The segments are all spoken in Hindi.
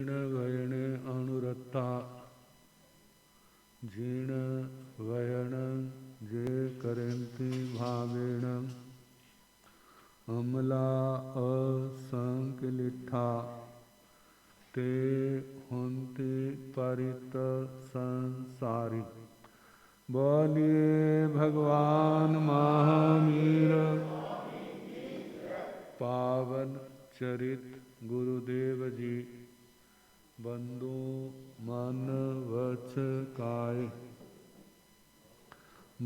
वयण अनुरता जीर्ण वयण जे करन्ति भावेण अमला असंकलिठा ते हुन्ति परित संसारी। बोलिए भगवान महावीर पावन चरित गुरुदेव जी बंधु मन वच काय।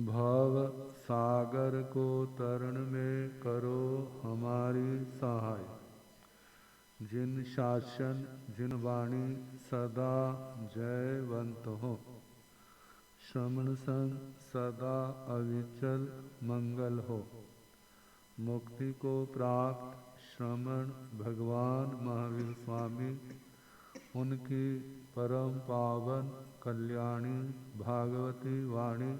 भव सागर को तरण में करो हमारी सहाय। जिन शासन जिन वाणी सदा जयवंत हो। श्रमण संग सदा अविचल मंगल हो। मुक्ति को प्राप्त श्रमण भगवान महावीर स्वामी उनकी परम पावन कल्याणी भागवती वाणी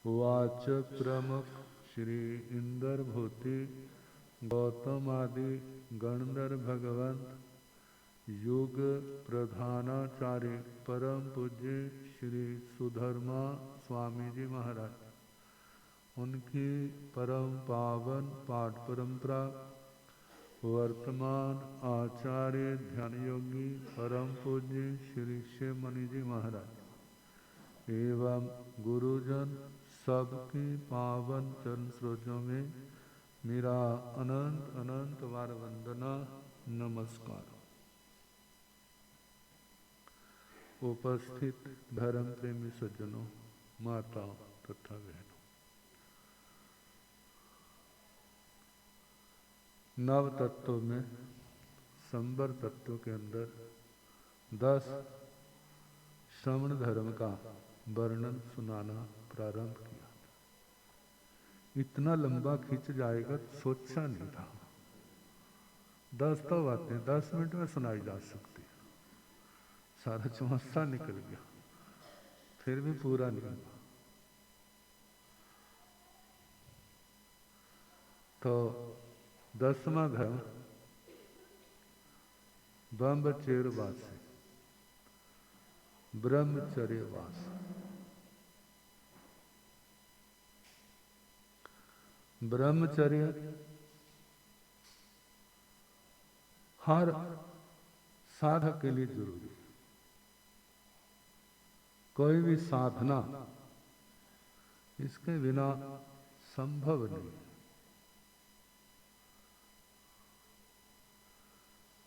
वाचक प्रमुख श्री इंद्र भूति गौतम आदि गणधर भगवंत युग प्रधानाचार्य परम पूज्य श्री सुधर्मा स्वामी जी महाराज उनकी परम पावन पाठ परंपरा वर्तमान आचार्य ध्यान योगी परम पूज्य श्री शिव मणि जी महाराज एवं गुरुजन सबकी पावन चरण स्रोतों में मेरा अनंत अनंत वार वंदना नमस्कार। उपस्थित धर्म प्रेमी सज्जनों, माताओं तथा बहनों, नव तत्व में संबर तत्व के अंदर 10 श्रवण धर्म का वर्णन सुनाना प्रारंभ किया। इतना लंबा खींच जाएगा सोचा नहीं था। 10 तो बातें 10 मिनट में सुनाई जा सकती है। सारा चौसा निकल गया, फिर भी पूरा नहीं हुआ। तो 10वां धर्म ब्रह्मचर्यवास है। ब्रह्मचर्यवास ब्रह्मचर्य हर साधक के लिए जरूरी है। कोई भी साधना इसके बिना संभव नहीं है।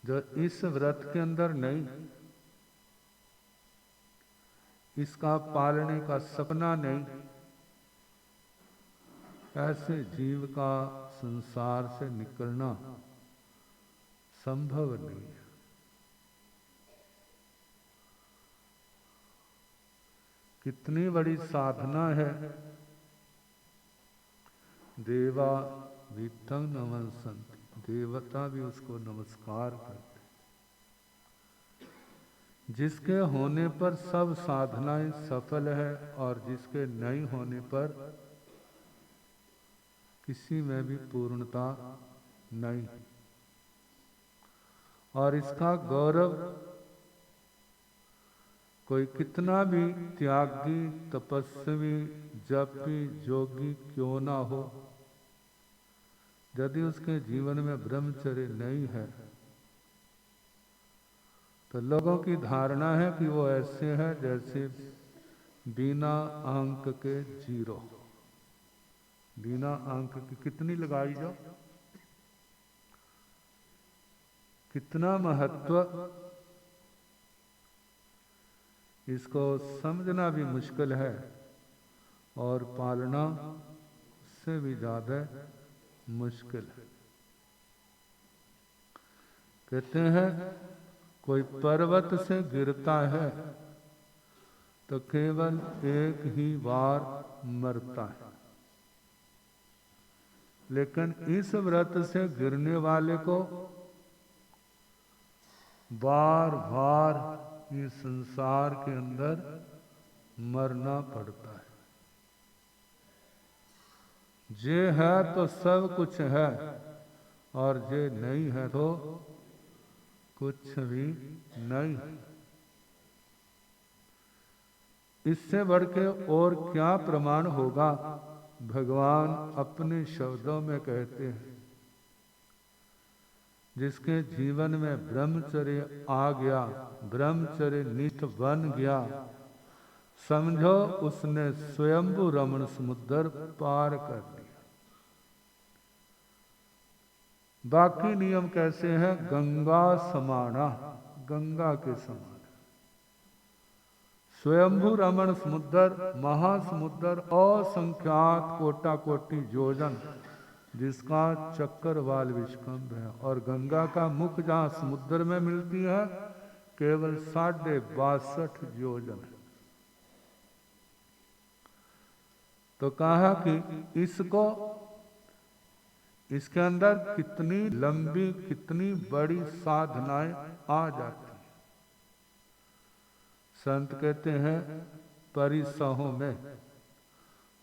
जो इस व्रत के अंदर नहीं, इसका पालने का सपना नहीं, ऐसे जीव का संसार से निकलना संभव नहीं है। कितनी बड़ी साधना है। देवा वित्तं नमस्सन्ति, देवता भी उसको नमस्कार करते। जिसके होने पर सब साधनाएं सफल है और जिसके नहीं होने पर किसी में भी पूर्णता नहीं। और इसका गौरव कोई कितना भी त्यागी तपस्वी जपी जोगी क्यों ना हो, यदि उसके जीवन में ब्रह्मचर्य नहीं है तो लोगों की धारणा है कि वो ऐसे है जैसे बिना अंक के 0। बिना अंक की कितनी लगाई जाओ, कितना महत्व, इसको समझना भी मुश्किल है और पालना उससे भी ज्यादा मुश्किल है। कहते हैं कोई पर्वत से गिरता है तो केवल एक ही बार मरता है, लेकिन इस व्रत से गिरने वाले को बार बार इस संसार के अंदर मरना पड़ता है। जे है तो सब कुछ है और जे नहीं है तो कुछ भी नहीं। इससे बढ़ के और क्या प्रमाण होगा? भगवान अपने शब्दों में कहते हैं, जिसके जीवन में ब्रह्मचर्य आ गया, ब्रह्मचर्य निष्ठ बन गया, समझो उसने स्वयंभू रमण समुद्र पार कर लिया। बाकी नियम कैसे हैं? गंगा समाना, गंगा के समान। स्वयंभू रमण समुद्र, महासमुद्र, असंख्यात कोटा कोटि योजन, जिसका चक्रवाल विश्वकंभ है। और गंगा का मुख जहाँ समुद्र में मिलती है केवल 62.5 योजन है। तो कहा कि इसके अंदर कितनी लंबी, कितनी बड़ी साधनाएं आ जाती। संत कहते हैं परिसहों में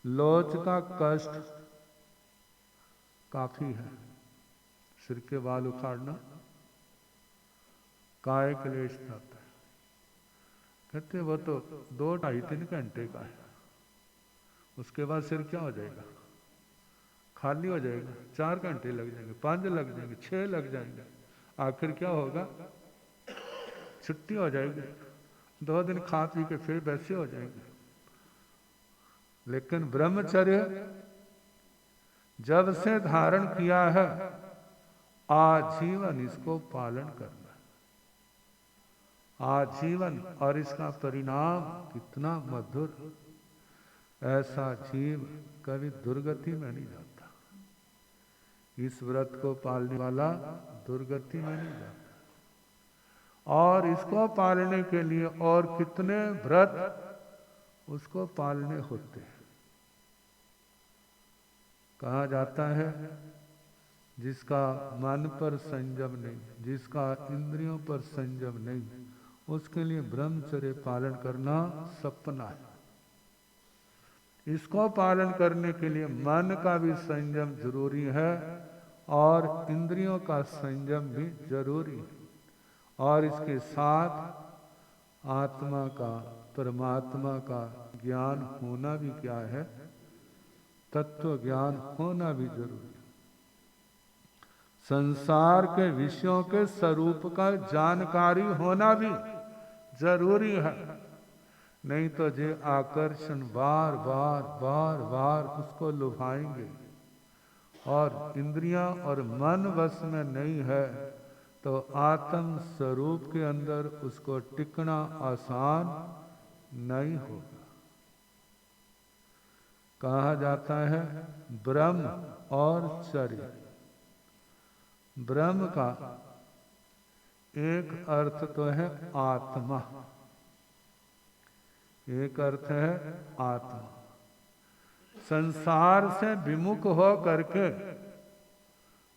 लोच का कष्ट काफी है। सिर के बाल उखाड़ना काय क्लेश जाता है। कहते वो तो 2, 2.5, 3 घंटे का है, उसके बाद सिर क्या हो जाएगा? खाली हो जाएगा। 4 घंटे लग जाएंगे, 5 लग जाएंगे, 6 लग जाएंगे। आखिर क्या होगा? छुट्टी हो जाएगी। 2 दिन खा पी के फिर वैसे हो जाएंगे। लेकिन ब्रह्मचर्य जब से धारण किया है, आजीवन इसको पालन करना, आजीवन। और इसका परिणाम कितना मधुर। ऐसा जीव कभी दुर्गति में नहीं जाता। इस व्रत को पालने वाला दुर्गति में नहीं जाता। और इसको पालने के लिए और कितने व्रत उसको पालने होते हैं। कहा जाता है जिसका मन पर संयम नहीं, जिसका इंद्रियों पर संयम नहीं, उसके लिए ब्रह्मचर्य पालन करना सपना है। इसको पालन करने के लिए मन का भी संयम जरूरी है और इंद्रियों का संयम भी जरूरी है। और इसके साथ आत्मा का, परमात्मा का ज्ञान होना भी क्या है? तत्व ज्ञान होना भी जरूरी है। संसार के विषयों के स्वरूप का जानकारी होना भी जरूरी है। नहीं तो जे आकर्षण बार बार बार बार उसको लुभाएंगे और इंद्रियां और मन वश में नहीं है तो आत्म स्वरूप के अंदर उसको टिकना आसान नहीं होगा। कहा जाता है ब्रह्म और चर्य। ब्रह्म का एक अर्थ तो है आत्मा, एक अर्थ है आत्मा। संसार से विमुख हो करके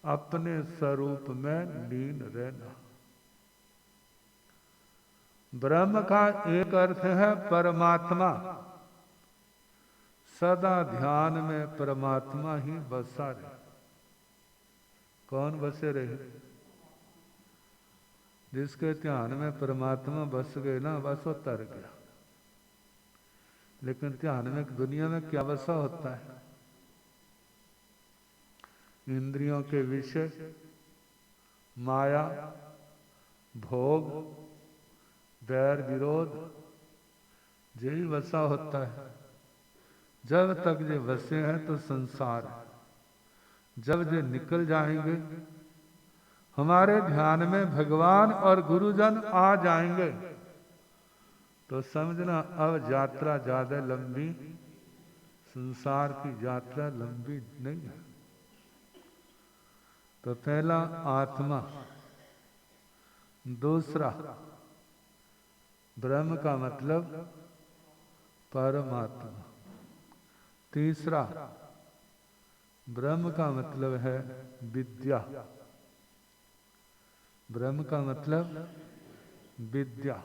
अपने स्वरूप में लीन रहना। ब्रह्म का एक अर्थ है परमात्मा। सदा ध्यान में परमात्मा ही बसा रहे। कौन बसे रहे? जिसके ध्यान में परमात्मा बस गए ना, बस वो तर गया। लेकिन ध्यान में दुनिया में क्या बसा होता है? इंद्रियों के विषय, माया, भोग, बैर विरोध, यही वसा होता है। जब तक ये वसे हैं तो संसार है। जब ये निकल जाएंगे, हमारे ध्यान में भगवान और गुरुजन आ जाएंगे, तो समझना अब यात्रा ज्यादा लंबी, संसार की यात्रा लंबी नहीं है। तो पहला आत्मा, दूसरा ब्रह्म का मतलब परमात्मा, तीसरा ब्रह्म का मतलब है विद्या। ब्रह्म का मतलब विद्या।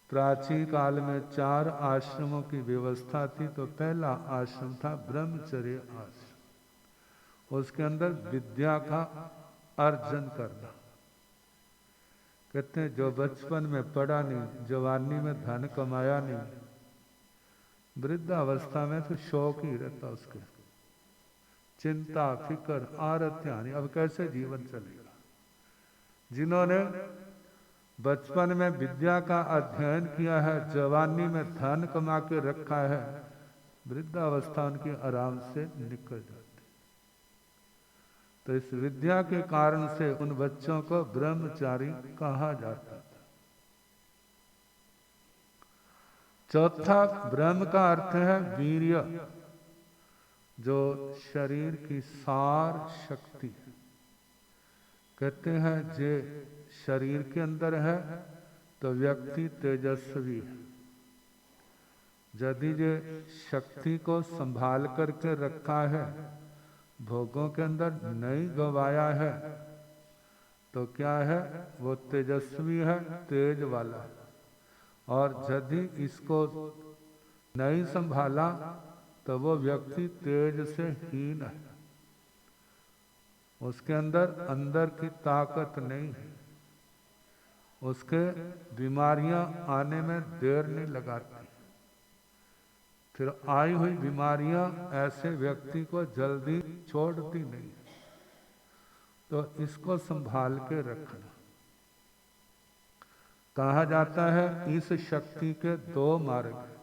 प्राचीन काल में 4 आश्रमों की व्यवस्था थी, तो पहला आश्रम था ब्रह्मचर्य आश्रम। उसके अंदर विद्या का अर्जन करना। कहते हैं जो बचपन में पढ़ा नहीं, जवानी में धन कमाया नहीं, वृद्धावस्था में तो शौक ही रहता उसके, चिंता फिक्र आरत्यानी, अब कैसे जीवन चलेगा। जिन्होंने बचपन में विद्या का अध्ययन किया है, जवानी में धन कमा के रखा है, वृद्धावस्था उनकी आराम से निकल जाती। तो इस विद्या के कारण से उन बच्चों को ब्रह्मचारी कहा जाता था। चौथा, ब्रह्म का अर्थ है वीर्य, जो शरीर की सार शक्ति है। कहते हैं जे शरीर के अंदर है तो व्यक्ति तेजस्वी है। यदि जे शक्ति को संभाल करके रखा है, भोगों के अंदर नहीं गवाया है, तो क्या है, वो तेजस्वी है, तेज वाला है। और यदि इसको नहीं संभाला तो वो व्यक्ति तेज से हीन है, उसके अंदर की ताकत नहीं है, उसके बीमारियां आने में देर नहीं लगाती। फिर आई हुई बीमारियां ऐसे व्यक्ति को जल्दी छोड़ती नहीं। तो इसको संभाल के रखना। कहा जाता है इस शक्ति के दो मार्ग हैं।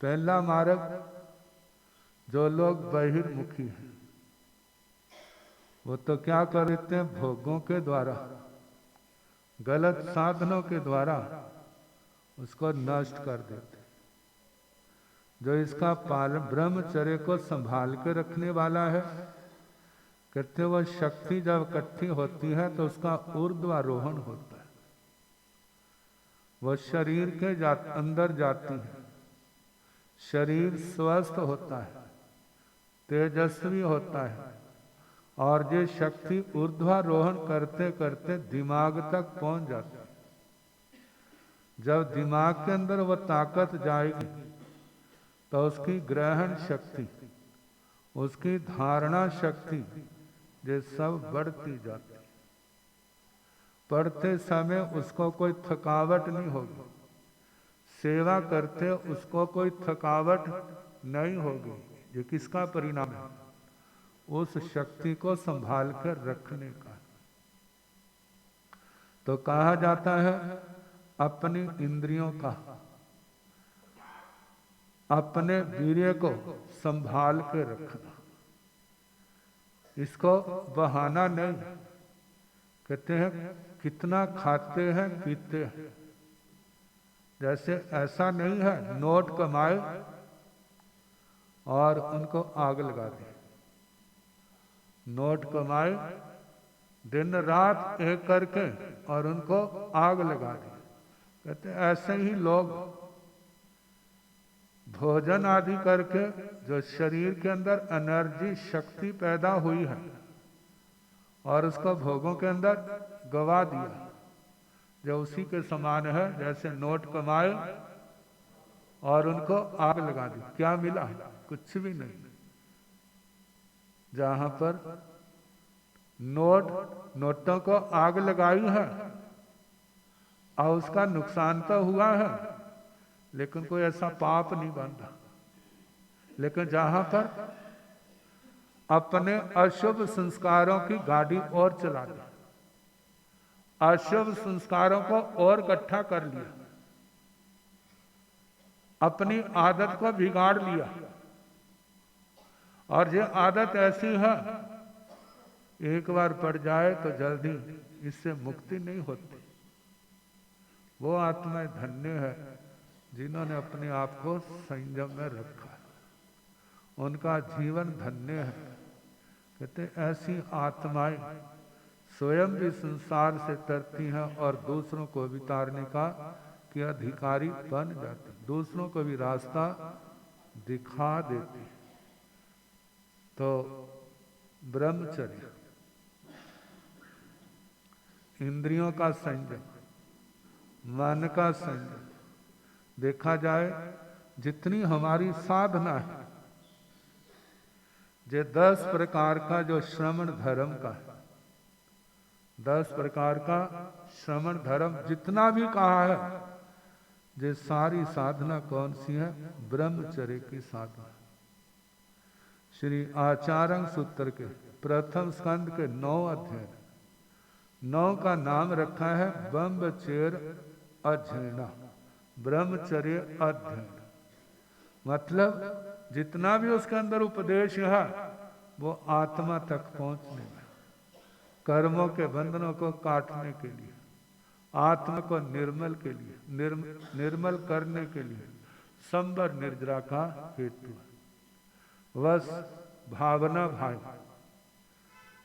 पहला मार्ग, जो लोग बहिर्मुखी हैं, वो तो क्या करते हैं, भोगों के द्वारा, गलत साधनों के द्वारा उसको नष्ट कर देते। जो इसका पालन, ब्रह्मचर्य को संभाल के रखने वाला है, कहते वह शक्ति जब इकट्ठी होती है तो उसका ऊर्ध्वारोहण होता है, वह शरीर के अंदर जाती है, शरीर स्वस्थ होता है, तेजस्वी होता है, और ये शक्ति ऊर्ध्वारोहण करते करते दिमाग तक पहुंच जाती है। जब दिमाग के अंदर वह ताकत जाएगी तो उसकी ग्रहण शक्ति, उसकी धारणा शक्ति, ये सब बढ़ती जाती। पढ़ते समय उसको कोई थकावट नहीं होगी, सेवा करते उसको कोई थकावट नहीं होगी। ये किसका परिणाम है, उस शक्ति को संभाल कर रखने का। तो कहा जाता है अपनी इंद्रियों का, अपने वीर्य को संभाल के रखना, इसको बहाना नहीं। कहते हैं कितना खाते हैं पीते हैं, जैसे ऐसा नहीं है नोट कमाए और उनको आग लगा दी। नोट कमाए दिन रात एक करके और उनको आग लगा दी। कहते ऐसे ही लोग भोजन आदि करके जो शरीर के अंदर एनर्जी शक्ति पैदा हुई है और उसको भोगों के अंदर गवा दिया, जो उसी के समान है जैसे नोट कमाए और उनको आग लगा दी। क्या मिला, कुछ भी नहीं। जहां पर नोटों को आग लगाई है और उसका नुकसान तो हुआ है, लेकिन कोई ऐसा पाप नहीं बनता। लेकिन जहां पर अपने अशुभ संस्कारों की गाड़ी और चला दी, अशुभ संस्कारों को और इकट्ठा कर लिया, अपनी आदत को बिगाड़ लिया, और ये आदत ऐसी है एक बार पड़ जाए तो जल्दी इससे मुक्ति नहीं होती। वो आत्माएं धन्य है जिन्होंने अपने आप को संयम में रखा, उनका जीवन धन्य है। कहते ऐसी आत्माएं स्वयं भी संसार से तरती हैं और दूसरों को भी तारने का कि अधिकारी बन जाती, दूसरों को भी रास्ता दिखा देती। तो ब्रह्मचर्य, इंद्रियों का संयम, मन का संयम, देखा जाए जितनी हमारी साधना है, ये 10 प्रकार का जो श्रवण धर्म का है, 10 प्रकार का श्रवण धर्म जितना भी कहा है, ये सारी साधना कौन सी है? ब्रह्मचर्य की साधना। श्री आचार्य सूत्र के प्रथम स्कंद के 9 अध्याय, 9 का नाम रखा है ब्रह्मचर्य अध्ययन, ब्रह्मचर्य अध्ययन। मतलब जितना भी उसके अंदर उपदेश है वो आत्मा तक पहुंचने में, कर्मों के बंधनों को काटने के लिए, आत्मा को निर्मल के लिए, निर्मल करने के लिए संबर निर्जरा का हेतु है। बस भावना भाई,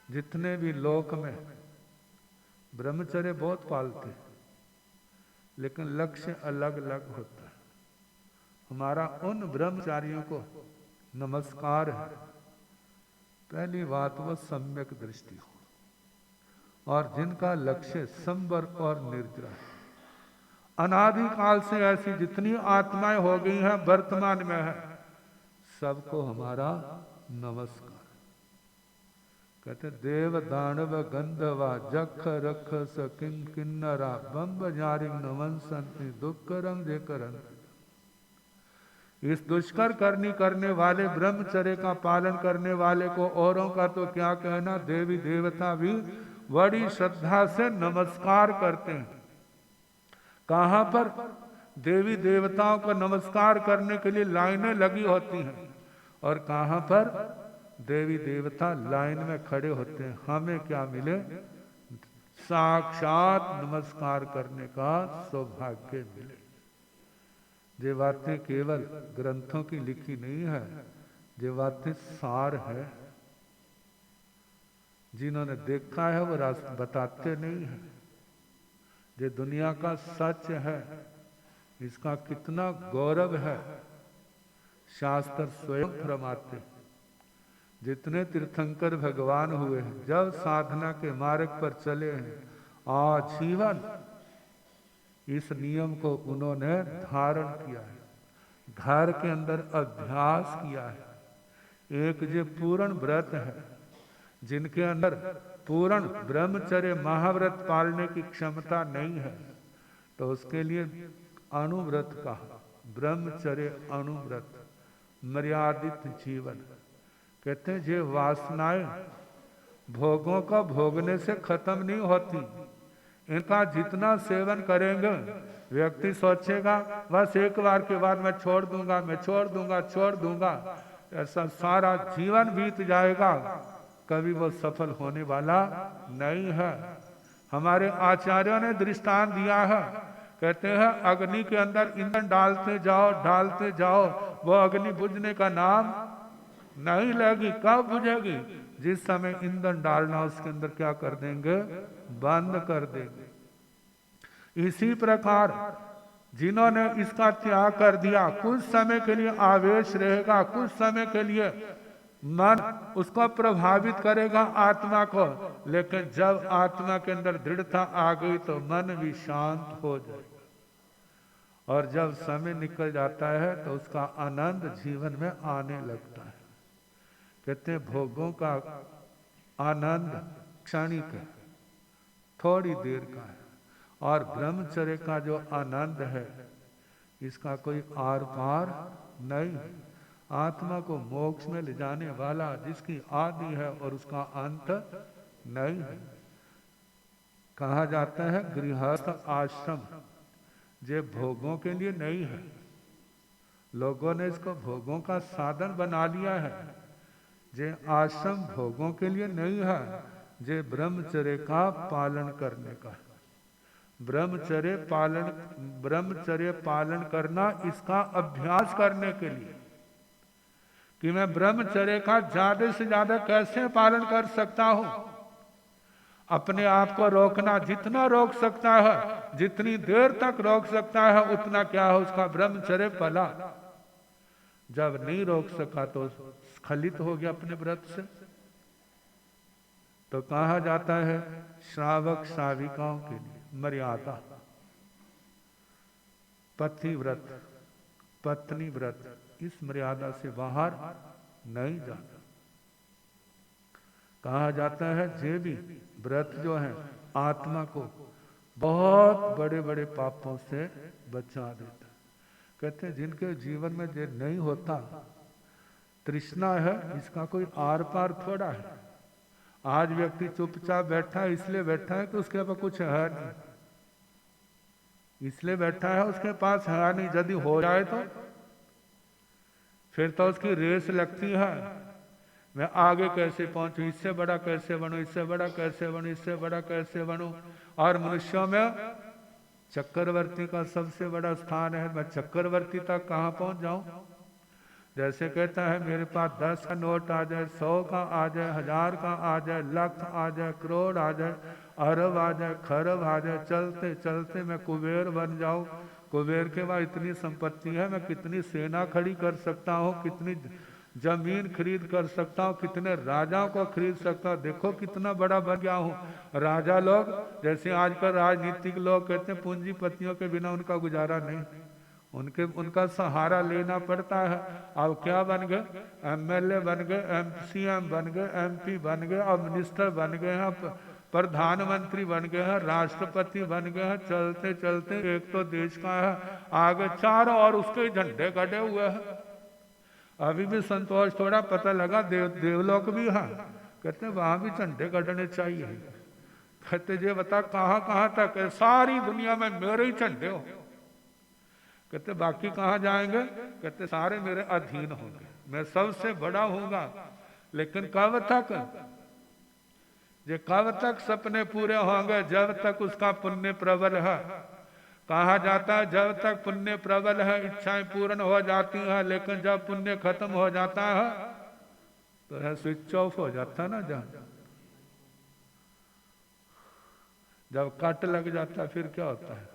जितने भी लोक में ब्रह्मचर्य बहुत पालते हैं, लेकिन लक्ष्य अलग अलग होता है। हमारा उन ब्रह्मचारियों को नमस्कार है। पहली बात वो सम्यक दृष्टि हो, और जिनका लक्ष्य संबर और निर्जरा है। अनादिकाल से ऐसी जितनी आत्माएं हो गई हैं, वर्तमान में है, सबको हमारा नमस्कार। कहते देव दानव गंधवा जख रख सकिन किन्नरा बम्ब जारिंग नमन संति दुष्करम जे करन। इस दुष्कर करने वाले ब्रह्मचर्य का पालन करने वाले को औरों का तो क्या कहना, देवी देवता भी बड़ी श्रद्धा से नमस्कार करते हैं। कहां पर? देवी देवताओं को नमस्कार करने के लिए लाइनें लगी होती हैं, और कहां पर? देवी देवता लाइन में खड़े होते हैं। हमें क्या मिले? साक्षात नमस्कार करने का सौभाग्य मिले। ये बातें केवल ग्रंथों की लिखी नहीं है, ये बातें सार है। जिन्होंने देखा है वो बताते नहीं है। ये दुनिया का सच है, इसका कितना गौरव है शास्त्र स्वयं फरमाते। जितने तीर्थंकर भगवान हुए हैं, जब साधना के मार्ग पर चले हैं, आजीवन इस नियम को उन्होंने धारण किया है, घर के अंदर अभ्यास किया है। एक जो पूर्ण व्रत है, जिनके अंदर पूर्ण ब्रह्मचर्य महाव्रत पालने की क्षमता नहीं है, तो उसके लिए अणुव्रत कहा, ब्रह्मचर्य अणुव्रत, मर्यादित जीवन। कहते हैं ये वासनाएं भोगों का भोगने से खत्म नहीं होती। इनका जितना सेवन करेंगे, व्यक्ति सोचेगा बस एक बार के बाद मैं छोड़ दूंगा, मैं छोड़ दूंगा, छोड़ दूंगा, ऐसा सारा जीवन बीत जाएगा, कभी वो सफल होने वाला नहीं है। हमारे आचार्यों ने दृष्टांत दिया है, कहते हैं अग्नि के अंदर ईंधन डालते जाओ, वो अग्नि बुझने का नाम नहीं लेगी। कब बुझेगी? जिस समय ईंधन डालना उसके अंदर क्या कर देंगे? बंद कर देंगे। इसी प्रकार जिन्होंने इसका त्याग कर दिया, कुछ समय के लिए आवेश रहेगा, कुछ समय के लिए मन उसको प्रभावित करेगा आत्मा को, लेकिन जब आत्मा के अंदर दृढ़ता आ गई तो मन भी शांत हो जाएगा, और जब समय निकल जाता है तो उसका आनंद जीवन में आने लगता है। कहते हैं भोगों का आनंद क्षणिक है, थोड़ी देर का है, और ब्रह्मचर्य का जो आनंद है इसका कोई आर पार नहीं। आत्मा को मोक्ष में ले जाने वाला, जिसकी आदि है और उसका अंत नहीं है। कहा जाता है गृहस्थ आश्रम ये भोगों के लिए नहीं है, लोगों ने इसको भोगों का साधन बना लिया है। जे आश्रम भोगों के लिए नहीं है, जे ब्रह्मचर्य का पालन करने का। ब्रह्मचर्य पालन करना इसका अभ्यास करने के लिए, कि मैं ब्रह्मचर्य का ज्यादा से ज्यादा कैसे पालन कर सकता हूं। अपने आप को रोकना, जितना रोक सकता है, जितनी देर तक रोक सकता है, उतना क्या है उसका ब्रह्मचर्य पला। जब नहीं रोक सका तो स्खलित हो गया अपने व्रत से। तो कहा जाता है श्रावक श्राविकाओं के लिए मर्यादा, पति व्रत, पत्नी व्रत, इस मर्यादा से बाहर नहीं जाता। कहा जाता है जे भी व्रत जो है आत्मा को बहुत बड़े बड़े पापों से बचा देता है। कहते हैं जिनके जीवन में जो नहीं होता, तृष्णा है, इसका कोई आर पार थोड़ा है। आज व्यक्ति चुपचाप बैठा है, इसलिए बैठा है कि उसके पास कुछ है नहीं, इसलिए बैठा है, उसके पास है नहीं। यदि हो जाए तो फिर तो उसकी रेस लगती है, मैं आगे कैसे पहुंचूं, इससे बड़ा कैसे बनूं, इससे बड़ा कैसे बनूं, इससे बड़ा कैसे बनूं। और मनुष्यों में चक्रवर्ती का सबसे बड़ा स्थान है, मैं चक्रवर्ती तक कहाँ पहुंच जाऊं। जैसे कहता है मेरे पास 10 का नोट आ जाए, 100 का आ जाए, 1000 का आ जाए, लाख आ जाए, करोड़ आ जाए, अरब आ जाए, खरब आ जाए, चलते चलते मैं कुबेर बन जाऊं। कुबेर के बाद इतनी संपत्ति है, मैं कितनी सेना खड़ी कर सकता हूँ, कितनी जमीन खरीद कर सकता हूँ, कितने राजाओं को खरीद सकता हूँ। देखो कितना बड़ा बन गया हूँ। राजा लोग जैसे आजकल राजनीतिक लोग कहते हैं पूंजीपतियों के बिना उनका गुजारा नहीं, उनका सहारा लेना पड़ता है। अब क्या बन गए, एमएलए बन गए, सीएम बन गए, एमपी बन गए, अब मिनिस्टर बन गए हैं, प्रधानमंत्री बन गए हैं, राष्ट्रपति बन गए हैं। चलते चलते एक तो देश का है, आगे चारों और उसके झंडे गड़े हुए हैं। अभी भी संतोष थोड़ा पता लगा देवलोक भी है, कहते वहां भी झंडे गड़ने चाहिए। कहते ये बता कहाँ कहाँ तक है, सारी दुनिया में मेरे ही झंडे हो। कहते बाकी कहाँ जाएंगे, कहते सारे मेरे अधीन होंगे, मैं सबसे बड़ा हूंगा। लेकिन कब तक, ये कब तक सपने पूरे होंगे, जब तक उसका पुण्य प्रबल है। कहा जाता है जब तक पुण्य प्रबल है इच्छाएं पूर्ण हो जाती हैं, लेकिन जब पुण्य खत्म हो जाता है तो है स्विच ऑफ हो जाता है ना। जब कट लग जाता है फिर क्या होता है,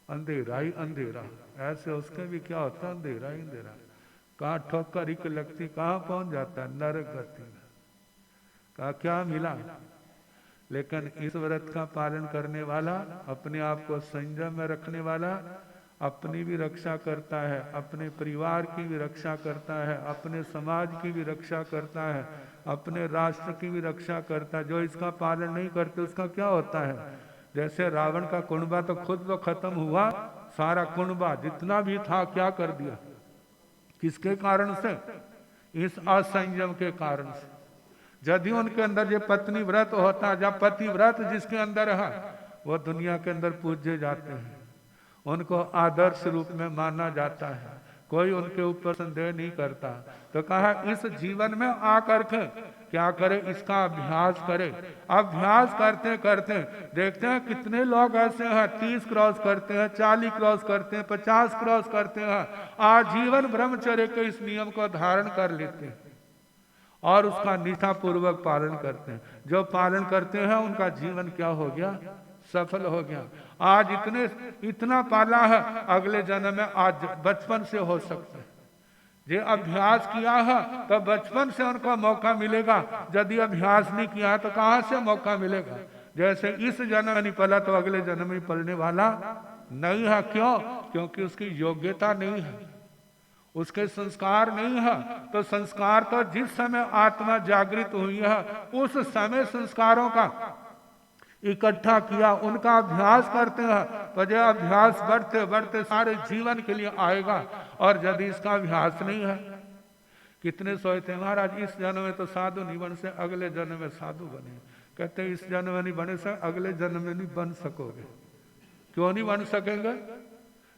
अंधेरा ही अंधेरा। ऐसे उसके भी क्या होता है, अंधेरा ही अंधेरा। कहाँ ठोकर ही लगती, कहाँ पहुंच जाता है, नरक गति में। कहा क्या मिला। लेकिन इस व्रत का पालन करने वाला, अपने आप को संयम में रखने वाला, अपनी भी रक्षा करता है, अपने परिवार की भी रक्षा करता है, अपने समाज की भी रक्षा करता है, अपने राष्ट्र की भी रक्षा करता है। जो इसका पालन नहीं करते उसका क्या होता है, जैसे रावण का कुनबा तो खुद तो खत्म हुआ, सारा कुनबा जितना भी था क्या कर दिया, किसके कारण से, इस असंयम के कारण से। यदि उनके अंदर ये पत्नी व्रत होता, जब पति व्रत जिसके अंदर है वो दुनिया के अंदर पूजे जाते हैं, उनको आदर्श रूप में माना जाता है, कोई उनके ऊपर संदेह नहीं करता। तो कहा इस जीवन में आकर के क्या करे, इसका अभ्यास करे। अभ्यास करते करते देखते हैं कितने लोग ऐसे हैं 30 क्रॉस करते हैं, 40 क्रॉस करते हैं, 50 क्रॉस करते हैं, आजीवन ब्रह्मचर्य के इस नियम को धारण कर लेते हैं और उसका निष्ठापूर्वक पालन करते हैं। जो पालन करते हैं उनका जीवन क्या हो गया, सफल हो गया। आज इतना पाला है, अगले जन्म में आज बचपन से हो सकता है। जे अभ्यास किया है तो बचपन से उनको मौका मिलेगा, यदि अभ्यास नहीं किया है तो कहां से मौका मिलेगा। जैसे इस जन्म नहीं पला तो अगले जन्म में पलने वाला नहीं है। क्यों, क्योंकि उसकी योग्यता नहीं है, उसके संस्कार नहीं है। तो संस्कार तो जिस समय आत्मा जागृत हुई है उस समय संस्कारों का इकट्ठा किया, उनका अभ्यास करते हैं, तो जो अभ्यास बढ़ते बढ़ते सारे जीवन के लिए आएगा। और यदि इसका अभ्यास नहीं है, कितने सोचते महाराज इस जन्म में तो साधु नहीं बन से, अगले जन्म में साधु बने। कहते इस जन्म में नहीं बने से अगले जन्म में नहीं बन सकोगे। क्यों नहीं बन सकेंगे,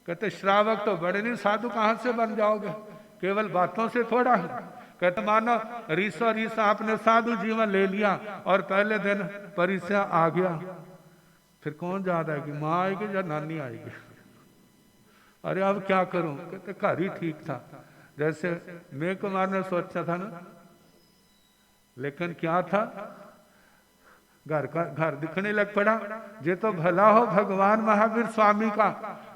कहते श्रावक तो बड़े नहीं, साधु कहां से बन जाओगे, केवल बातों से थोड़ा है। कहते मानो ऋषा आपने साधु जीवन ले लिया और पहले दिन परीक्षा आ गया, फिर कौन याद आएगी, माँ आएगी या नानी आएगी। अरे अब क्या करूं, कहते घर ही ठीक था। जैसे मैं कुमार ने सोचा था ना, लेकिन क्या था, घर दिखने लग पड़ा। ये तो भला हो भगवान महावीर स्वामी का,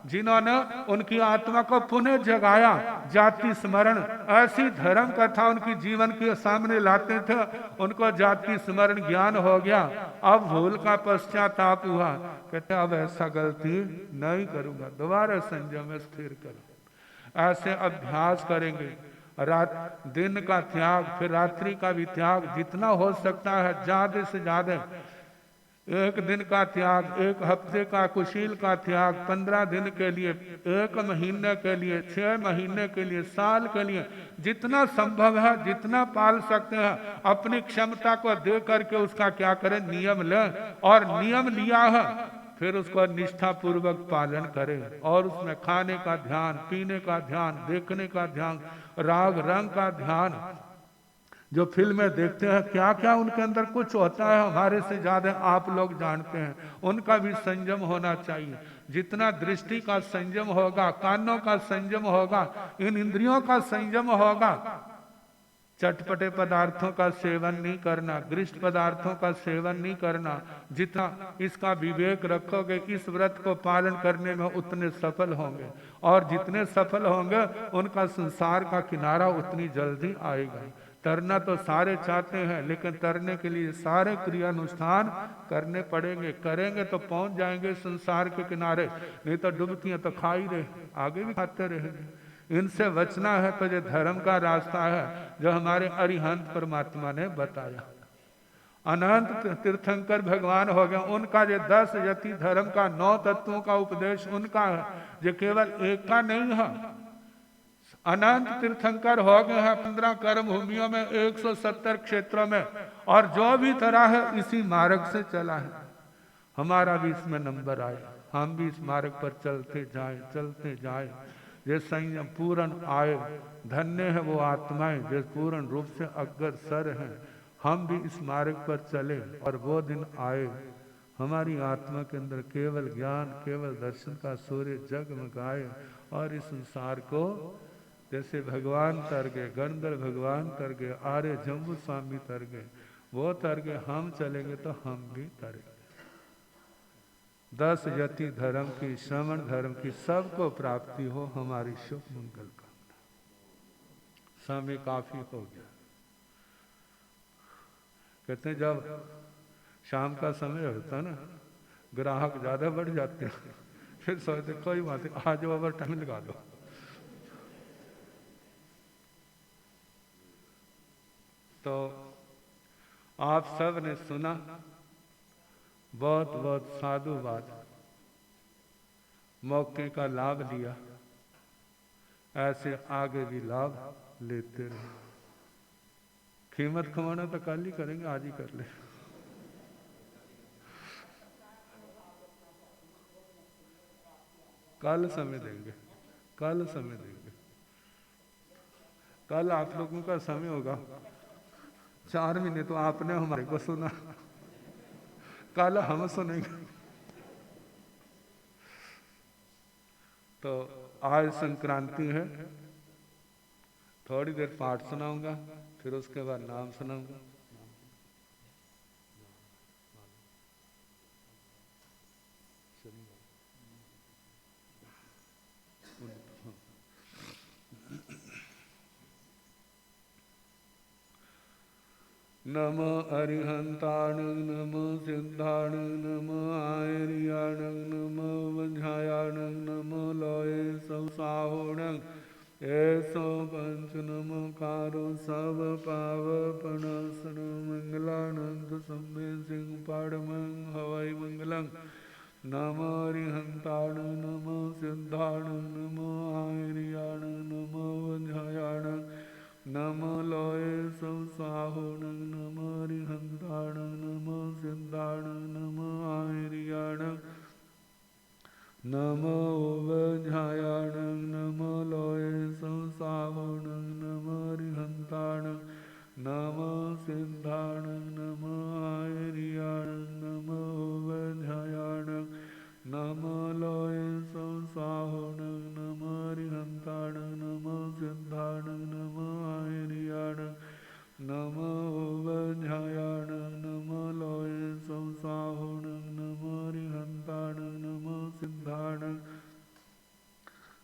जिन्होंने उनकी आत्मा को पुनः जगाया, जाति स्मरण, ऐसी धर्म कथा उनकी जीवन के सामने लाते थे, उनको जाति स्मरण ज्ञान हो गया। अब भूल का पश्चाताप हुआ, कहते अब ऐसा गलती नहीं करूंगा, दोबारा संयम में स्थिर करो। ऐसे अभ्यास करेंगे, रात दिन का त्याग, फिर रात्रि का भी त्याग, जितना हो सकता है ज्यादा से ज्यादा एक दिन का त्याग, एक हफ्ते का कुशील का त्याग, 15 दिन के लिए, 1 महीने के लिए, 6 महीने के लिए, साल के लिए, जितना संभव है, जितना पाल सकते हैं, अपनी क्षमता को दे करके उसका क्या करें, नियम लें। और नियम लिया है फिर उसको निष्ठा पूर्वक पालन करें। और उसमें खाने का ध्यान, पीने का ध्यान, देखने का ध्यान, राग रंग का ध्यान। जो फिल्में देखते हैं क्या क्या उनके अंदर कुछ होता है, हमारे से ज्यादा आप लोग जानते हैं। उनका भी संयम होना चाहिए। जितना दृष्टि का संयम होगा, कानों का संयम होगा, इन इंद्रियों का संयम होगा। चटपटे पदार्थों का सेवन नहीं करना, गृष्ट पदार्थों का सेवन नहीं करना। जितना इसका विवेक रखोगे, इस व्रत को पालन करने में उतने सफल होंगे। और जितने सफल होंगे उनका संसार का किनारा उतनी जल्दी आएगा। तरना तो सारे चाहते हैं, लेकिन तरने के लिए सारे क्रियानुष्ठान करने पड़ेंगे। करेंगे तो पहुंच जाएंगे संसार के किनारे, नहीं तो डुबकियां तो खा ही रहे, आगे भी खाते रहेंगे। इनसे बचना है तो ये धर्म का रास्ता है जो हमारे अरिहंत परमात्मा ने बताया। अनंत तीर्थंकर भगवान हो गए, उनका जो 10 यति धर्म का 9 तत्वों का उपदेश उनका है, जो केवल एक का नहीं है। अनंत तीर्थंकर हो गए हैं 15 कर्म भूमियों में, 170 क्षेत्रों में, और जो भी तरह है इसी मार्ग से चला है। हमारा भी इसमें नंबर आए, हम भी इस मार्ग पर चलते जाएं, चलते जाएं। ये संयम पूर्ण आए, धन्य है वो आत्माएं जो पूर्ण रूप से अग्रसर हैं। हम भी इस मार्ग पर चले और वो दिन आए हमारी आत्मा के अंदर केवल ज्ञान, केवल दर्शन का सूर्य जगमगाए, और इस संसार को जैसे भगवान तर गए, गंधर्व भगवान तर गए, आर्य जम्बू स्वामी तर गए, वो तर गए, हम चलेंगे तो हम भी तरेंगे। 10 यति धर्म की, श्रवण धर्म की सबको प्राप्ति हो, हमारी शुभ मंगल कामना। समय काफी हो गया। कहते हैं जब शाम का समय होता ना, ग्राहक ज्यादा बढ़ जाते हैं, फिर सोचते कोई बात नहीं, आज ओवर टाइम लगा दो। तो आप सब ने सुना, बहुत बहुत साधुवाद, मौके का लाभ लिया, ऐसे आगे भी लाभ लेते रहे। कीमत कमाना तो कल ही करेंगे, आज ही कर ले। कल समय देंगे, कल समय देंगे। कल आप लोगों का समय होगा, 4 महीने तो आपने हमारे को सुना, कल हम सुनेंगे। तो आज संक्रांति है, थोड़ी देर पाठ सुनाऊंगा, फिर उसके बाद नाम सुनाऊंगा। नमो अरिहंताण, नमो सिद्धाण, नमो आयर्याण, नमो वंझायाण, नमो लोये संसाहोण, ऐसो पंच नमो कारो सब पावपनासन, मंगलानंद सम्मे सिंह पाड़मंग हवै मंगलं। नमो अरिहंताण, नमो सिद्धाण, नमो आयर्याण, नमो वंझायाण, नमो लोये संसाहोण, नमो अरिहंताण, नमो सिद्धाण, नमो आयर्याण, नमो वंझायाण, नमो लोये संसाहोण, नमो अरिहंताण, नमो सिद्धाण, नमो आयर्याण, नमो वंझायाण, नमो लोये संसाहोण, नमो अरिहंताण, नमो सिद्धाण, नमो आयर्याण, नमो वंझायाण, नमो लोये संसाहोण, नमो अरिहंताण, नमो सिद्धाण,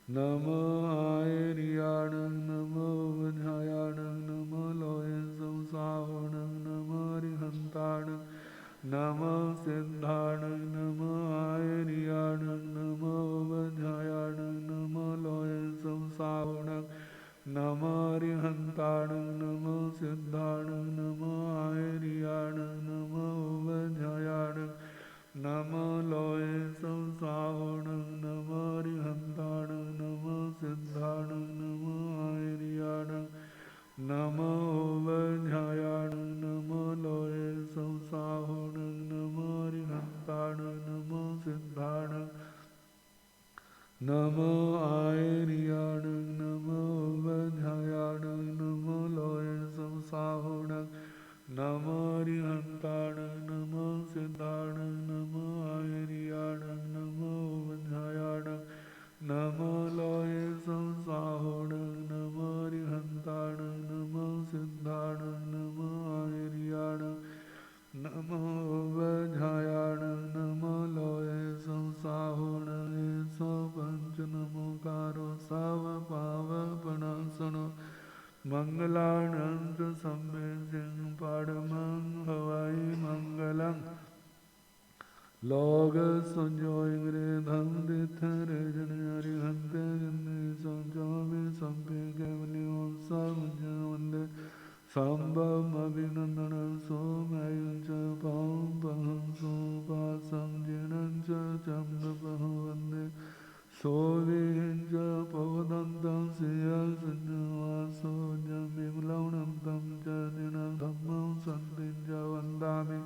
नमो आयर्याण, नमो वंझायाण, नमो लोये संसाहोण, नमो अरिहंताण, नमो सिद्धाण, नमो आयर्याण, नमो वंझायाण, नमो लोये संसाहोण, नमो अरिहंताण, नमो सिद्धाण, नमो आयर्याण, नमो वंझायाण, लोये संसाहुणं नमो रिहन्ताणं नमो सिद्धाणं नमो आयर्याणं नमो वध्यायाणं नमो लोये संसाहुणं नमो रिहन्ताणं नमो सिद्धाणं नमो आयर्याणं नमो वध्यायाणं नमो लोये संसाहुणं नमो रिहन्ताणं नमो सिद्धाणं नमो आयर्याणं नमो वध्यायाणं नमो लोये संसाहुणं नमो रिहन्ताणं नमो सिद्धाणं नमो आयर्याणं नमो वध्यायाणं नमो लोये संसाहुणं सो पंच नमोकारो सव पावपणासनो मंगलानं च सम्मेद्यं पाडमं हवै मंगलं लोग संजोय धम दिथरे जन हरिहंते जन्ने संजोमे संपे केवलियों समझवंदे संभव अभिनंदनं सोमयं च पां पहं सोपासं जिनं च चम्दपहं वन्दे सोविं च पवदन्तं सियसंजवासो जमिमलौनं च जिनं धम्मं सन्तिं च वन्दामि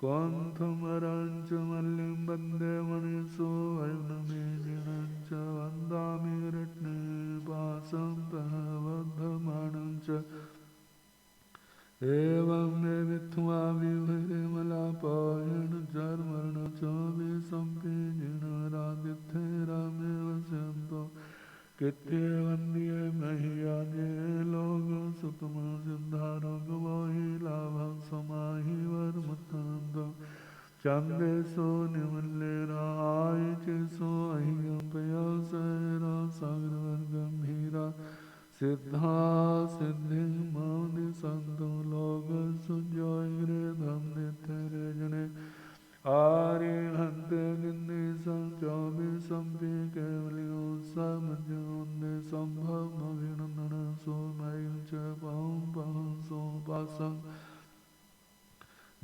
क्वन्थमरं च मल्लिं वन्दे मणिषु वैष्णवेजिनं च वन्दामि रत्नपाशं बद्धमानं च एवं मे विद्ध्वा विहरिमलापायण जर्मण च विसम्पीजिनरादित्यैरमेव स्यन्तो कृत्ये वन्द्ये मह्याजे लोक सुतमं सिद्धारोगवहि लाभं समाहि वर्मतन्तो चन्देशो निमल्लेराय चेशो अह्यं पयसैरा सागरवर्गम्भीरा सिद्धा सिद्धिं मौनि सन्तो लोक सुजोय धम नित्यरे जने आर्यहन्ते गिन्नि संचोभि संपि केवलियों समझोन्ने संभव अभिनंदन सोमयं च पहं पहं सोपासं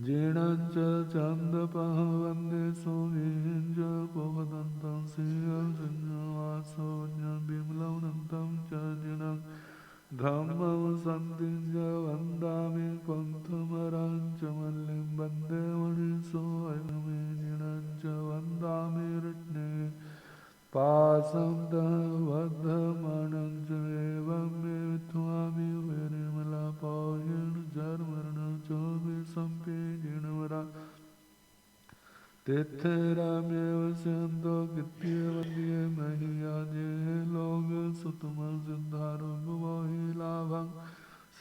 जीणं च चन्दपहं वन्दे सोमिं च पवदन्तं श्रियसंजवासो विमलौनन्तं च जिनं धम्मं सन्तिं च वन्दामि पन्थमरं च मल्लिं वन्दे मणिषो अयमेजिनं च वन्दामि रत्ने पाशं बद्धमानं च एवं मे विद्ध्वामि विरिमलापायण जर्मणं च विसम्पीजिनवरा तिथिरामेव स्यन्तो कृत्ये वन्द्ये मह्याजे लोक सुतमं सिद्धारोगवहि लाभं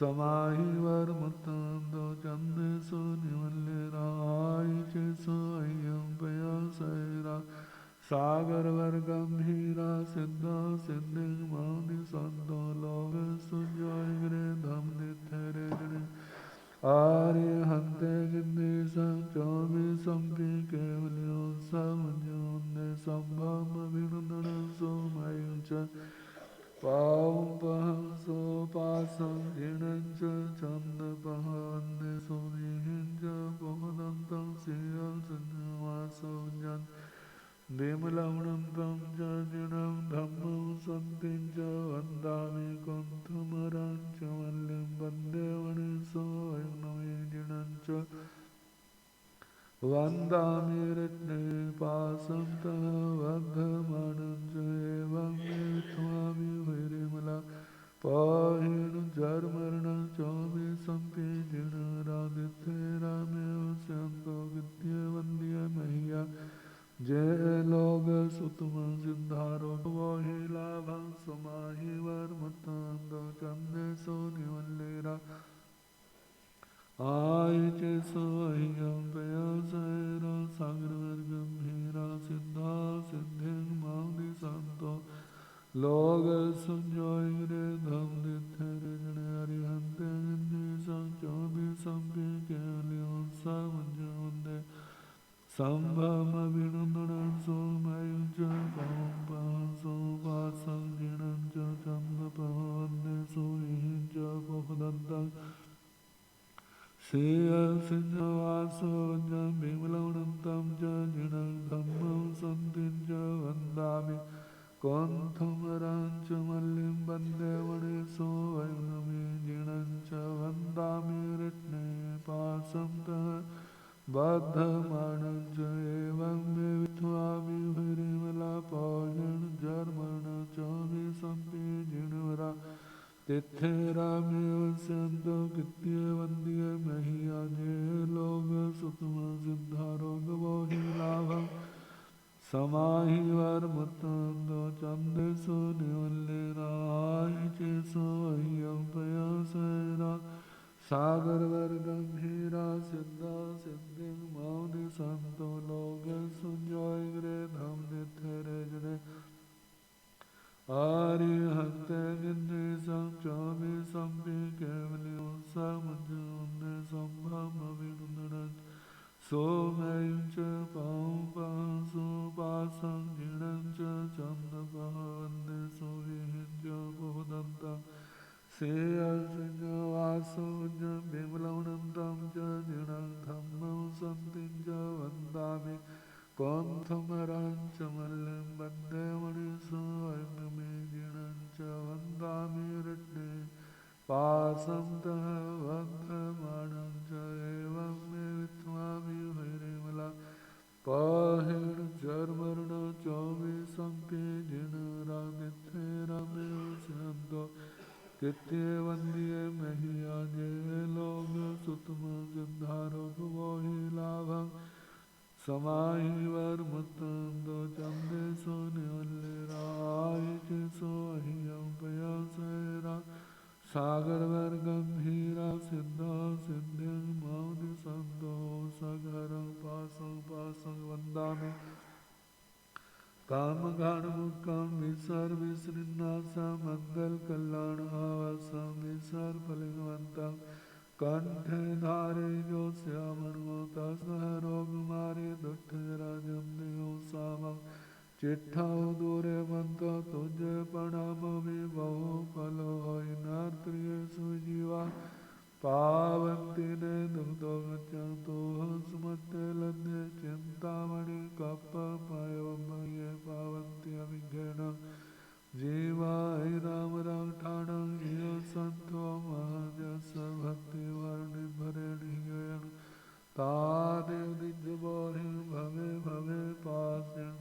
समाहि वर्मतन्तो चन्देषु निमल्लेराय चेषु अह्यं पयसैरा सागरवर्गम्भीरा सिद्धा सिद्धिं मौनि सन्तो लोक सुजोय धम नित्यरे जने आर्यहन्ते गिन्नि संचोभि संपि केवलियों समझोन्ने संभव अभिनंदनं सोमयं च पां पहं सोपासं जिनं च चन्दपहं वन्दे सोमिं च पवदन्तं श्रियसंजवासो विमलौनन्तं च जिनं धम्मं सन्तिं च वन्दामि कुन्थमरं च मल्लिं वन्दे मणिषो वैष्णवेजिनं च वन्दामि रत्नपाशं तः बद्धमानं च एवं मे विद्ध्वामि विरिमलापायण जर्मणं च विसम्पीजिनरादित्यैरमेव स्यन्तो कृत्ये वन्द्ये मह्या जय लोक सुतमं सिद्धारोगवहि लाभं समाहि वर्मतन्तो चन्देषु निमल्लेरा आय चेषु अह्यं पयसैरा सागरवर्गम्भीरा सिद्धा सिद्धिं मौनि सन्तो लोक सुजोय धम नित्यरे जने हरिहन्ते गिन्नि संचोभि संपि केवलियों समझोन्ने संभव अभिनंदनं सोमयं च पहं पहं सोपासं जिनं च चन्दपहं वन्दे सोमिं च पवदन्तं श्रियसंजवासो विमलौनन्तं च जिनं Konthamarancha mallim bande vaneso vaimami jinancha vandami ritne pasamta baddhamanancha evam me vithvami virimala pajan jarmana chami sampi jinvara tithe rame vasyanto kitye vandye mehi anje loga sutma siddharo gavohi labha समाहि वर मुतंदो चंदे सो निवल्ले राहि चे सो अय्यम पयसेरा सागर वर गंभीरा सिद्धा सिद्धि मौनि संतो लोग सुंजोय ग्रे धम निथरे जने आर्य हंते गिन्ने सम चौबी संपि केवलियों समुझुन्ने संभम अभिनंदन सोमयंच पांसो पासं जिणंच चंदपवंदे सोविहिंच बहुदंतं सेयंच वासोंच बिमलवनंतं च जिणं धम्मं संतिं च वन्दामि कौन्थमरंच मल्लिं वन्दे मणिसो अग्निमे जिणं च वन्दामि रत्ने पासंतः वद्धमानं च एवं मे विद्वामि हरिमला पाहिण जर्मर्ण चौमे संपे जिन रामिथे रामे सन्तो कित्ते वंदिये महिया जय लोग सुतम सिद्धारो भुवोहि लाभं समाहि वर मुतंदो चंदे सो निवल्ले राय चे सो अहियं पयसेरा सागर वर गंभीरा सिद्धा सिद्धि मौनि संतो सगरं पासं वंदामि काम घाण मुक्कम विसर विसृन्नासा मंगल कल्याण आवासं विसर फलिगवंतं कंठे धारे जो श्यामणो तस्मह रोग मारे दुष्ट राजम देव सामं चिट्ठाओ दूरे मंत तुझे प्रणाम में बहु फल होय नात्रिय सुजीवा पावंती ने दुग्धो गच्छन्तु सुमते लद्ये चिंतामणि कप्प पायवम ये पावंती अभिज्ञान जीवाय राम राम ठाणं यो संतो महाजस भक्ति वर्णि भरेण तादेव दिव्य बोधि भवे भवे पास्यं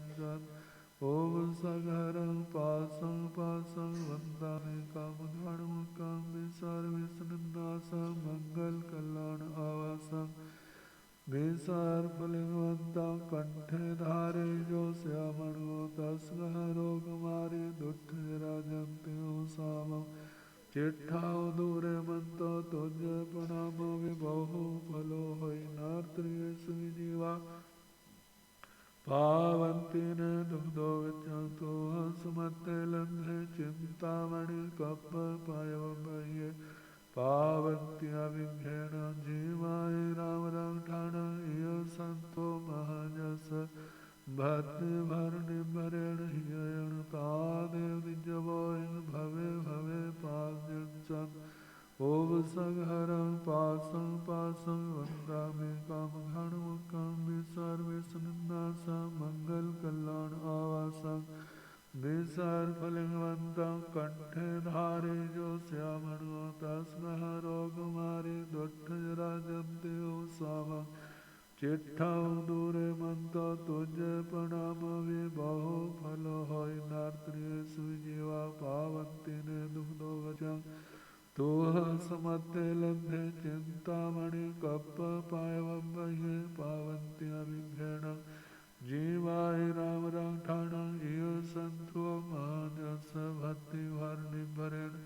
ओम सगरं पासं वंदामि कामधर्मकं विसर्विसन्नासं मंगल कल्याण आवासं विसर फलिगवन्तं कंठे धारे जो श्यामणो तस्मः रोगमारे दुष्ट राजन्ते सामं चिट्ठाओ दूरे मंतो तुझे प्रणाम विभो फलो होय नात्रिय सुजीवा पावंती ने दुग्धो गच्छन्तु सुमते लन्धे चिंतामणि कप्प पायवये पावंती अभिज्ञान जीवाय राम राम ठाणं यो संतो महाजस भक्ति भरणि भरेण हियण तादेव दिजवोइन भवे भवे पास्यं ओम सगरं पासं वंदामि कामघाणमुखं विसर्विसन्नासं मंगल कल्याण आवासं विसर फलिगवन्तं कंठे धारे जो श्यामणो तस्मः रोगमारे दुष्टजराजन्ते सामं चिट्ठाओ दूरे मंतो तुझे प्रणाम विभो फल होय नात्रिय सुजीवा पावंती ने दुग्धो गच्छं तोह समते लब्धे चिंतामणि कप्प पायवम ये पावंती अभिज्ञान जीवाय राम राम ठाणं यो संतो मानस भक्ति वर्णि भरेण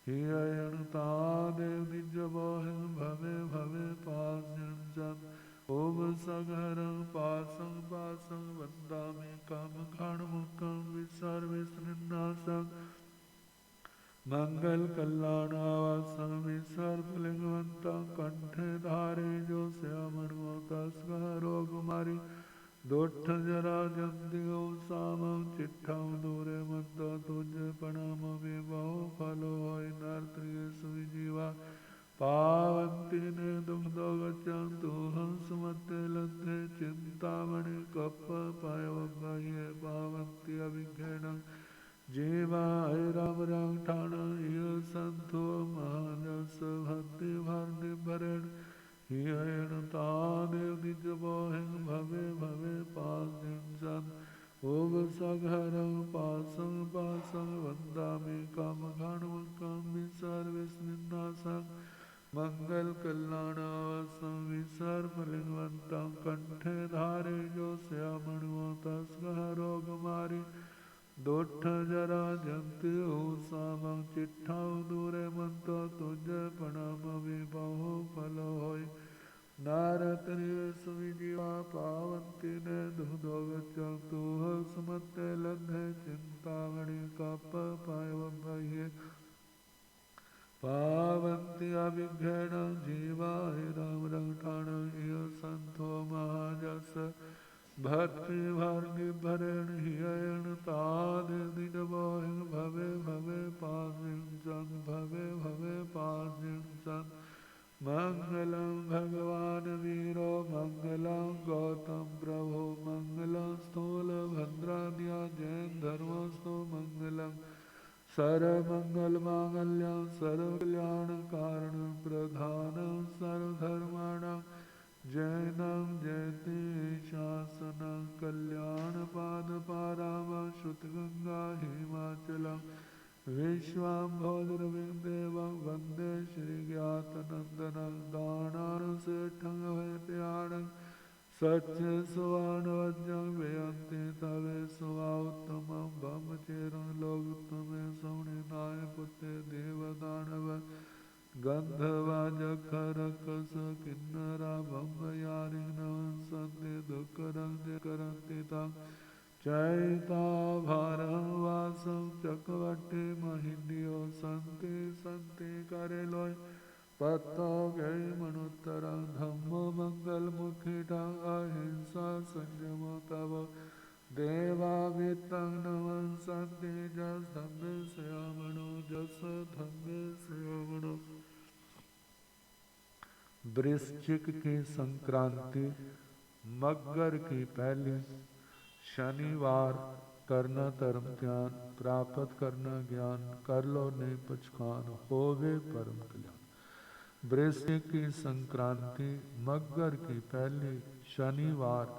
हियण तादेव निज बोहिं भवे भवे पास्यं ओम सगरं पासं वंदामि कामघाणमुखं विसर्विसन्नासं मंगल कल्याण आवासं विसर्पलिंगवन्तं कंठे धारे जो श्यामणो तस्मः रोगमारि दुष्ट जरा जंदियो सामं चिट्ठां दूरे मंतो तुझे प्रणाम विभो फलो होय नात्रिय सुजीवा पावन्ति ने दुग्धो गच्छन्तु हंसमते लब्धे चिंतामणि कप्प पायवभ्ये पावन्ति अभिज्ञानं जीवाय राम राम ठाण इह संतो महानस भक्ति भरनि भरण हियण तादेव निज बोहिं भवे भवे पास ओम सघरं पासं पासं वन्दामि कामघाणमकामि सर्वस्मिन्नासं मङ्गलकल्याणावसं विसर्पलिङ्गवन्तं कण्ठे धारे जो श्यामणो तस्कः रोगमारि दोठ जरा जंति सामं चिट्ठा दूरे मंतो तुझ प्रणाम विबाहो फल होय नारतरि सुविजीवा पावन्ति ने दुधो गच्छन्तु सुमते लब्धे चिंतामणि कप पायवभ्ये पावन्ति अभिज्ञानं जीवाय राम रंठाणं इह संतो महाजस भक्ति भरनि भरण हियण तादेव निज बोहिं भवे भवे पासिंचन भवे भवे पासिंचन मंगलम भगवान वीरो मंगलम गौतम प्रभो मंगलम स्थूल भद्राद्या जैन धर्मस्थो मंगलम सर्वमंगल मांगल्यम सर्व कल्याण कारण प्रधानम सर्वधर्माणां जैनम जयते शासनं कल्याण पाद पाराम श्रुत गंगा हिमाचलम विश्वाम्भोदरविदेवं वन्दे श्रीज्ञातनन्दनं दानानुसेठं वैप्याणं सच्च सुवर्णवज्रं व्ययन्ति तवे सुवा उत्तमं ब्रह्मचेरं लोकोत्तमे सौनिनाय पुत्रे देवदानव गन्धर्वाजखरकस किन्नरा ब्रह्मयारिणः सन्ति दुःखरं करन्ति तं चैताभारं वासं चक्रवर्ती महिन्यो सन्ति सन्ति करेलोय पत्तो गै मनुत्तरं धम्मो मंगलमुखितं अहिंसा संयमो तव देवावितं नमः सन्ति जस धम्मे श्यामणो जस धम्मे श्यामणो। वृश्चिक की संक्रांति मगर की पहली शनिवार करना धर्म ध्यान प्राप्त करना ज्ञान कर लो नहीं पचखान होवे परम कल्याण। वृश्चिक की संक्रांति मगर की पहली शनिवार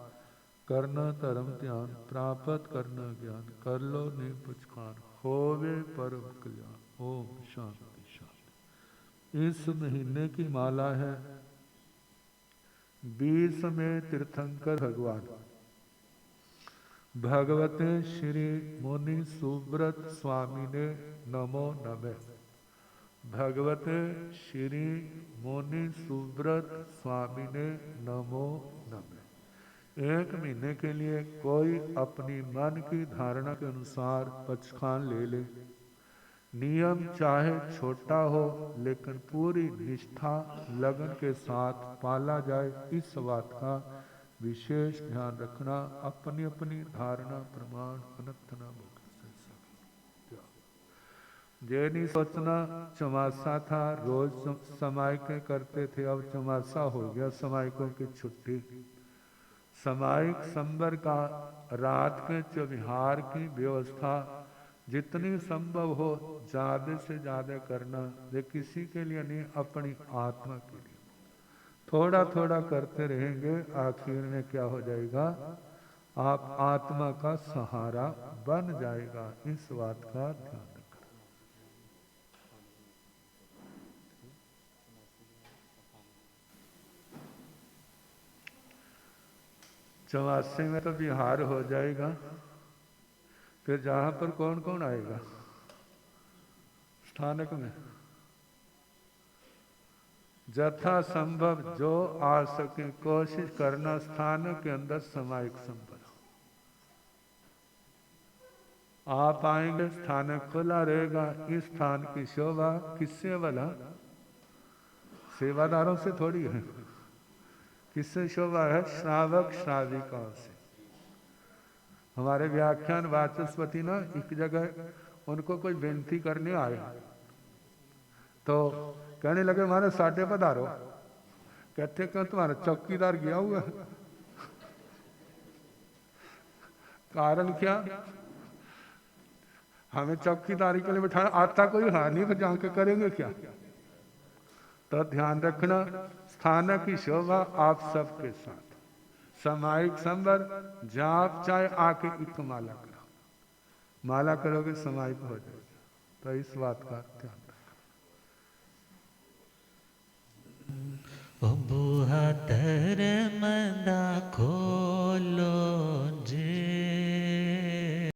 करना धर्म ध्यान प्राप्त करना ज्ञान कर लो नहीं पचखान होवे परम कल्याण। ओम शांति शांति। इस महीने की माला है 20 में तीर्थंकर भगवान भगवते श्री मुनि सुब्रत स्वामी ने नमो नमः। भगवते श्री मुनि सुब्रत स्वामी ने नमो नमः। 1 महीने के लिए कोई अपनी मन की धारणा के अनुसार पचखान ले ले। नियम चाहे छोटा हो लेकिन पूरी निष्ठा लगन के साथ पाला जाए, इस बात का विशेष ध्यान रखना। अपनी अपनी धारणा प्रमाण अनंतना ये नहीं सोचना चौमासा था रोज समायिकें करते थे, अब चौमासा हो गया समायिकों की छुट्टी। समायिक संबर का रात के त्योहार की व्यवस्था जितनी संभव हो ज्यादा से ज्यादा करना। ये किसी के लिए नहीं, अपनी आत्मा के लिए थोड़ा थोड़ा करते रहेंगे, आखिर में क्या हो जाएगा, आप आत्मा का सहारा बन जाएगा। इस बात का ध्यान रखना। चौमासे में तो बिहार हो जाएगा, फिर जहां पर कौन कौन आएगा स्थानक में जथा संभव जो आ सके कोशिश करना स्थानक के अंदर सामायिक संभव। आप आएंगे स्थानक खुला रहेगा। इस स्थान की शोभा किससे वाला, सेवादारों से थोड़ी है। किससे शोभा है, श्रावक श्राविकाओं से। हमारे व्याख्यान वाचस्पति ना एक जगह उनको कोई बेनती करने आए, तो कहने लगे महाराज साढ़े पधारो। कहते क्यों तुम्हारा चौकीदार गया हुआ? कारण क्या? हमें चौकीदारी के लिए बिठाना आता कोई है नहीं, फिर जाके करेंगे क्या? तो ध्यान रखना, स्थानक की शोभा आप सबके साथ, सामायिक संबर जाप चाहे आके एक माला करो, माला करोगे समाहित हो जाएगा। तो इस बात का ध्यान रखना। बुहा तर